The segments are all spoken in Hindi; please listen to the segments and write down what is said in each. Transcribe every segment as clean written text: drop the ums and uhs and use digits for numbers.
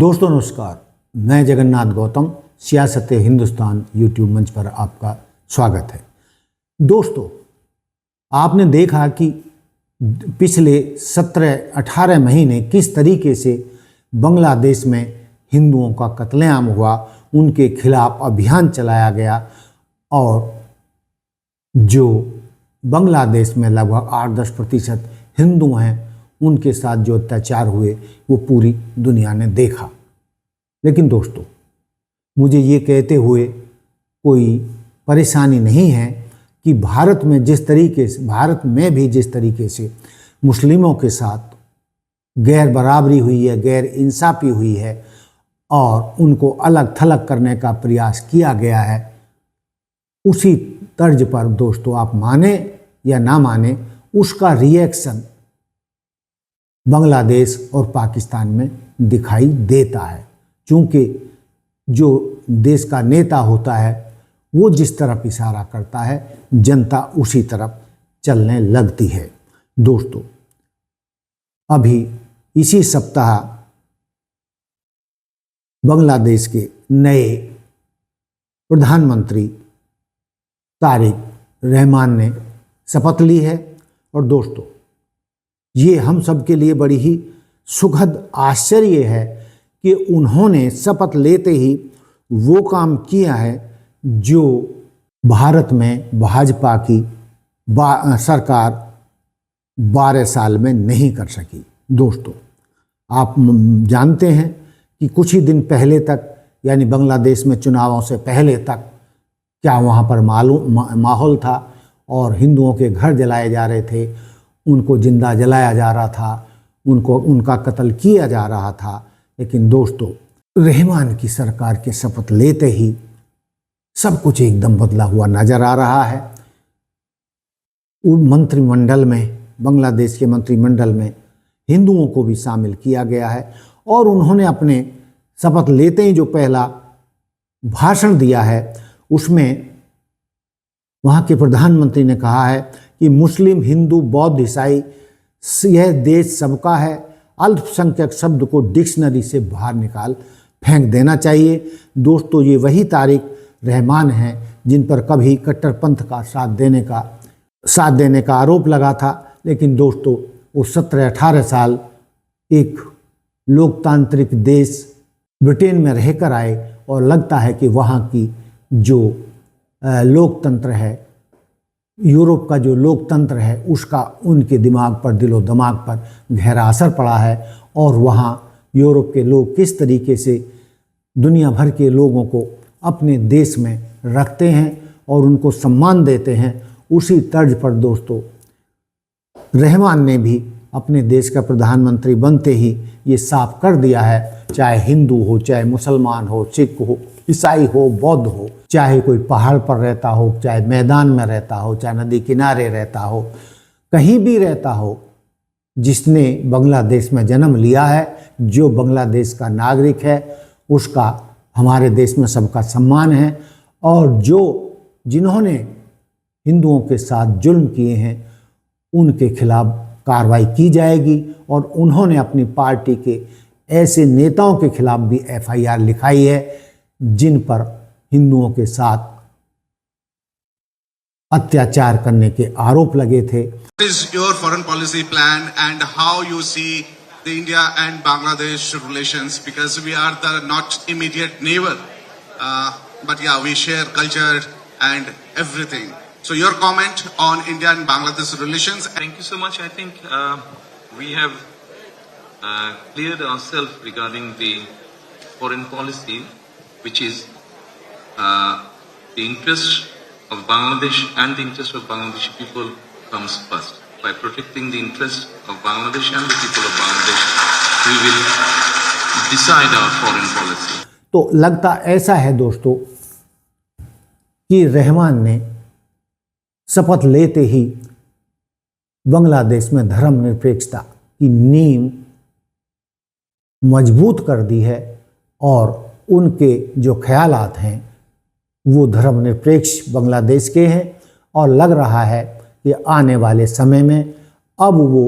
दोस्तों नमस्कार, मैं जगन्नाथ गौतम सियासत हिंदुस्तान यूट्यूब मंच पर आपका स्वागत है। दोस्तों, आपने देखा कि पिछले 17-18 महीने किस तरीके से बांग्लादेश में हिंदुओं का कत्लेआम हुआ, उनके खिलाफ अभियान चलाया गया और जो बांग्लादेश में लगभग 8-10% हिंदू हैं उनके साथ जो अत्याचार हुए वो पूरी दुनिया ने देखा। लेकिन दोस्तों, मुझे ये कहते हुए कोई परेशानी नहीं है कि भारत में भी जिस तरीके से मुस्लिमों के साथ गैर बराबरी हुई है, गैर इंसाफी हुई है और उनको अलग थलग करने का प्रयास किया गया है, उसी तर्ज पर दोस्तों आप माने या ना माने उसका रिएक्शन बांग्लादेश और पाकिस्तान में दिखाई देता है। क्योंकि जो देश का नेता होता है वो जिस तरफ इशारा करता है जनता उसी तरफ चलने लगती है। दोस्तों, अभी इसी सप्ताह बांग्लादेश के नए प्रधानमंत्री तारिक रहमान ने शपथ ली है और दोस्तों ये हम सब के लिए बड़ी ही सुखद आश्चर्य है कि उन्होंने शपथ लेते ही वो काम किया है जो भारत में भाजपा की सरकार 12 साल में नहीं कर सकी। दोस्तों, आप जानते हैं कि कुछ ही दिन पहले तक, यानी बांग्लादेश में चुनावों से पहले तक क्या वहाँ पर माहौल था और हिंदुओं के घर जलाए जा रहे थे, उनको जिंदा जलाया जा रहा था, उनका कत्ल किया जा रहा था। लेकिन दोस्तों, रहमान की सरकार के शपथ लेते ही सब कुछ एकदम बदला हुआ नजर आ रहा है। मंत्रिमंडल में, बांग्लादेश के मंत्रिमंडल में हिंदुओं को भी शामिल किया गया है और उन्होंने अपने शपथ लेते ही जो पहला भाषण दिया है उसमें वहाँ के प्रधानमंत्री ने कहा है कि मुस्लिम, हिंदू, बौद्ध, ईसाई यह देश सबका है, अल्पसंख्यक शब्द को डिक्शनरी से बाहर निकाल फेंक देना चाहिए। दोस्तों, ये वही तारिक रहमान हैं जिन पर कभी कट्टरपंथ का साथ देने का आरोप लगा था। लेकिन दोस्तों, वो 17-18 साल एक लोकतांत्रिक देश ब्रिटेन में रहकर आए और लगता है कि वहाँ की जो लोकतंत्र है, यूरोप का जो लोकतंत्र है, उसका उनके दिमाग पर, दिलो दिमाग पर गहरा असर पड़ा है और वहाँ यूरोप के लोग किस तरीके से दुनिया भर के लोगों को अपने देश में रखते हैं और उनको सम्मान देते हैं, उसी तर्ज पर दोस्तों रहमान ने भी अपने देश का प्रधानमंत्री बनते ही ये साफ कर दिया है, चाहे हिंदू हो, चाहे मुसलमान हो, सिख हो, ईसाई हो, बौद्ध हो, चाहे कोई पहाड़ पर रहता हो, चाहे मैदान में रहता हो, चाहे नदी किनारे रहता हो, कहीं भी रहता हो, जिसने बांग्लादेश में जन्म लिया है, जो बांग्लादेश का नागरिक है, उसका हमारे देश में सबका सम्मान है। और जिन्होंने हिंदुओं के साथ जुल्म किए हैं उनके खिलाफ कार्रवाई की जाएगी और उन्होंने अपनी पार्टी के ऐसे नेताओं के खिलाफ भी FIR लिखाई है जिन पर हिंदुओं के साथ अत्याचार करने के आरोप लगे थे। What is your foreign policy plan and how you see the India and Bangladesh relations? Because we are the not immediate neighbor, but yeah, we share culture and everything. So your comment on India and Bangladesh relations? Thank you so much. I think we have cleared ourselves regarding the foreign policy, which is the interest of Bangladesh and the interest of Bangladeshi people comes first. By protecting the interest of Bangladesh and the people of Bangladesh, we will decide our foreign policy. तो लगता ऐसा है दोस्तों कि रहमान ने शपथ लेते ही बांग्लादेश में धर्मनिरपेक्षता की नींव मजबूत कर दी है और उनके जो ख्यालात हैं वो धर्मनिरपेक्ष बांग्लादेश के हैं और लग रहा है कि आने वाले समय में अब वो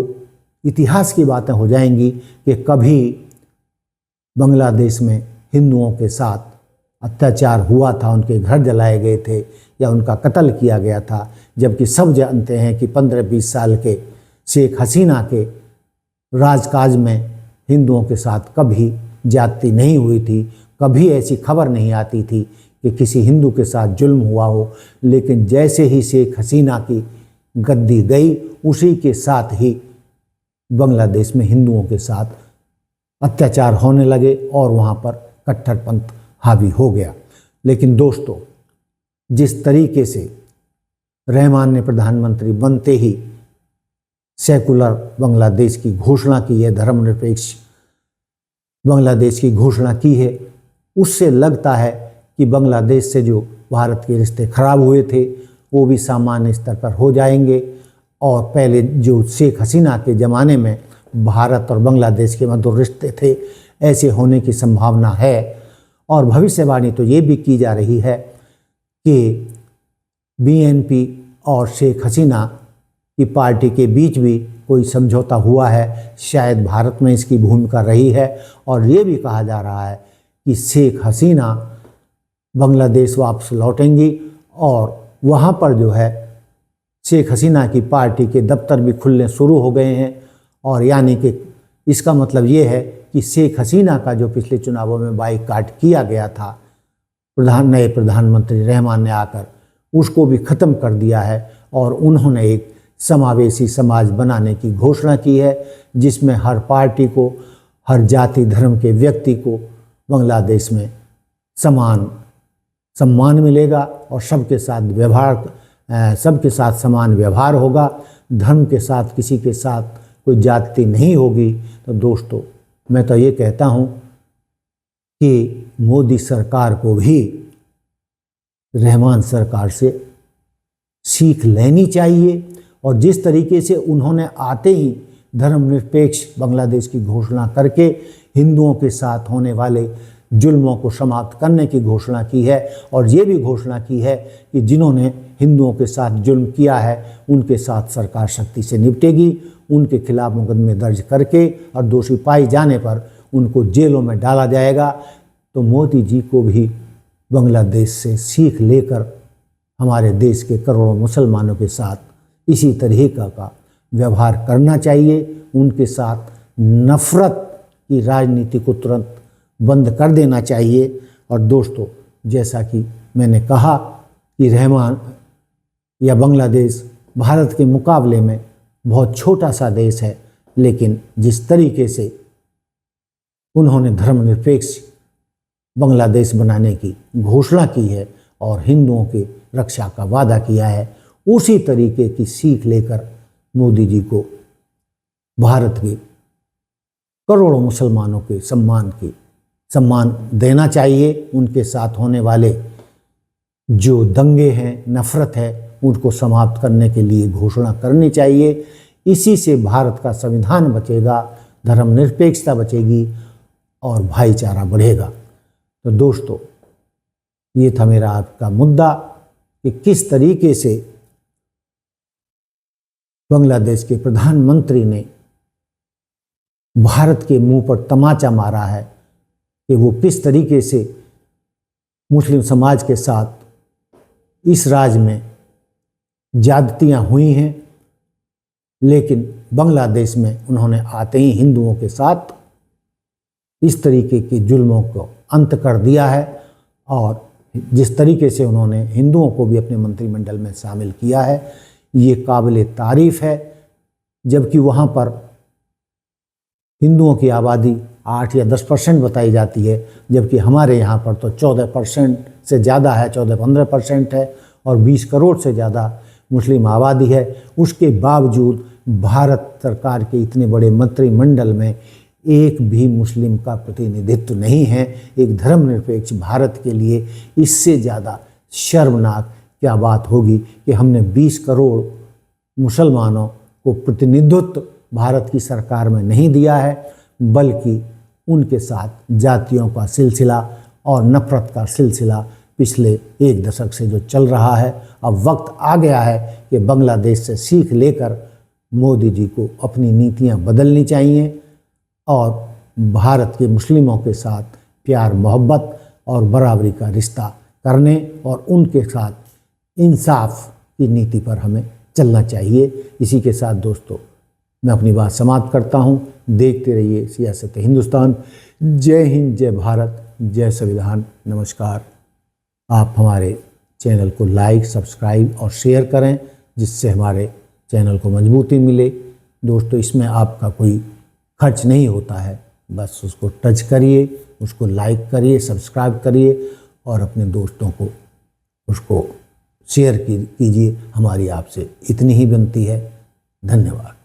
इतिहास की बातें हो जाएंगी कि कभी बांग्लादेश में हिंदुओं के साथ अत्याचार हुआ था, उनके घर जलाए गए थे या उनका कत्ल किया गया था, जबकि सब जानते हैं कि 15-20 साल के शेख हसीना के राजकाज में हिंदुओं के साथ कभी ज्यादती नहीं हुई थी, कभी ऐसी खबर नहीं आती थी कि किसी हिंदू के साथ जुल्म हुआ हो। लेकिन जैसे ही शेख हसीना की गद्दी गई, उसी के साथ ही बांग्लादेश में हिंदुओं के साथ अत्याचार होने लगे और वहाँ पर कट्टरपंथ हावी हो गया। लेकिन दोस्तों, जिस तरीके से रहमान ने प्रधानमंत्री बनते ही सेकुलर बांग्लादेश की घोषणा की है, धर्मनिरपेक्ष बांग्लादेश की घोषणा की है, उससे लगता है कि बांग्लादेश से जो भारत के रिश्ते खराब हुए थे वो भी सामान्य स्तर पर हो जाएंगे। और पहले जो शेख हसीना के ज़माने में भारत और बांग्लादेश के मधुर रिश्ते थे, ऐसे होने की संभावना है। और भविष्यवाणी तो ये भी की जा रही है कि बीएनपी और शेख हसीना की पार्टी के बीच भी कोई समझौता हुआ है, शायद भारत में इसकी भूमिका रही है। और ये भी कहा जा रहा है कि शेख हसीना बांग्लादेश वापस लौटेंगी और वहाँ पर जो है शेख हसीना की पार्टी के दफ्तर भी खुलने शुरू हो गए हैं। और यानी कि इसका मतलब ये है कि शेख हसीना का जो पिछले चुनावों में बाइकाट किया गया था, नए प्रधानमंत्री रहमान ने आकर उसको भी ख़त्म कर दिया है और उन्होंने एक समावेशी समाज बनाने की घोषणा की है, जिसमें हर पार्टी को, हर जाति धर्म के व्यक्ति को बांग्लादेश में समान सम्मान मिलेगा और सबके साथ समान व्यवहार होगा, धर्म के साथ किसी के साथ कोई जाति नहीं होगी। तो दोस्तों, मैं तो ये कहता हूँ कि मोदी सरकार को भी रहमान सरकार से सीख लेनी चाहिए। और जिस तरीके से उन्होंने आते ही धर्मनिरपेक्ष बांग्लादेश की घोषणा करके हिंदुओं के साथ होने वाले जुल्मों को समाप्त करने की घोषणा की है, और ये भी घोषणा की है कि जिन्होंने हिंदुओं के साथ जुल्म किया है उनके साथ सरकार सख्ती से निपटेगी, उनके खिलाफ मुकदमे दर्ज करके और दोषी पाए जाने पर उनको जेलों में डाला जाएगा। तो मोदी जी को भी बांग्लादेश से सीख लेकर हमारे देश के करोड़ों मुसलमानों के साथ इसी तरीक़े का व्यवहार करना चाहिए। उनके साथ नफ़रत की राजनीति को तुरंत बंद कर देना चाहिए। और दोस्तों, जैसा कि मैंने कहा कि रहमान या बांग्लादेश भारत के मुकाबले में बहुत छोटा सा देश है, लेकिन जिस तरीके से उन्होंने धर्मनिरपेक्ष बांग्लादेश बनाने की घोषणा की है और हिंदुओं की रक्षा का वादा किया है, उसी तरीके की सीख लेकर मोदी जी को भारत के करोड़ों मुसलमानों के सम्मान देना चाहिए। उनके साथ होने वाले जो दंगे हैं, नफ़रत है, उनको समाप्त करने के लिए घोषणा करनी चाहिए। इसी से भारत का संविधान बचेगा, धर्मनिरपेक्षता बचेगी और भाईचारा बढ़ेगा। तो दोस्तों, ये था मेरा आपका मुद्दा कि किस तरीके से बांग्लादेश के प्रधानमंत्री ने भारत के मुंह पर तमाचा मारा है कि वो किस तरीके से मुस्लिम समाज के साथ इस राज्य में ज्यादतियाँ हुई हैं, लेकिन बांग्लादेश में उन्होंने आते ही हिंदुओं के साथ इस तरीके के जुल्मों को अंत कर दिया है। और जिस तरीके से उन्होंने हिंदुओं को भी अपने मंत्रिमंडल में शामिल किया है, ये काबिल तारीफ़ है। जबकि वहाँ पर हिंदुओं की आबादी 8 या 10% बताई जाती है, जबकि हमारे यहाँ पर तो 14% से ज़्यादा है, 14-15% है और 20 करोड़ से ज़्यादा मुस्लिम आबादी है। उसके बावजूद भारत सरकार के इतने बड़े मंत्रिमंडल में एक भी मुस्लिम का प्रतिनिधित्व नहीं है। एक धर्मनिरपेक्ष भारत के लिए इससे ज़्यादा शर्मनाक क्या बात होगी कि हमने 20 करोड़ मुसलमानों को प्रतिनिधित्व भारत की सरकार में नहीं दिया है, बल्कि उनके साथ जातियों का सिलसिला और नफ़रत का सिलसिला पिछले 1 दशक से जो चल रहा है। अब वक्त आ गया है कि बांग्लादेश से सीख लेकर मोदी जी को अपनी नीतियां बदलनी चाहिए और भारत के मुस्लिमों के साथ प्यार मोहब्बत और बराबरी का रिश्ता करने और उनके साथ इंसाफ की नीति पर हमें चलना चाहिए। इसी के साथ दोस्तों मैं अपनी बात समाप्त करता हूँ। देखते रहिए सियासत हिंदुस्तान। जय हिंद, जय भारत, जय संविधान। नमस्कार। आप हमारे चैनल को लाइक, सब्सक्राइब और शेयर करें, जिससे हमारे चैनल को मजबूती मिले। दोस्तों इसमें आपका कोई खर्च नहीं होता है, बस उसको टच करिए, उसको लाइक करिए, सब्सक्राइब करिए और अपने दोस्तों को उसको शेयर कीजिए। हमारी आपसे इतनी ही विनती है। धन्यवाद।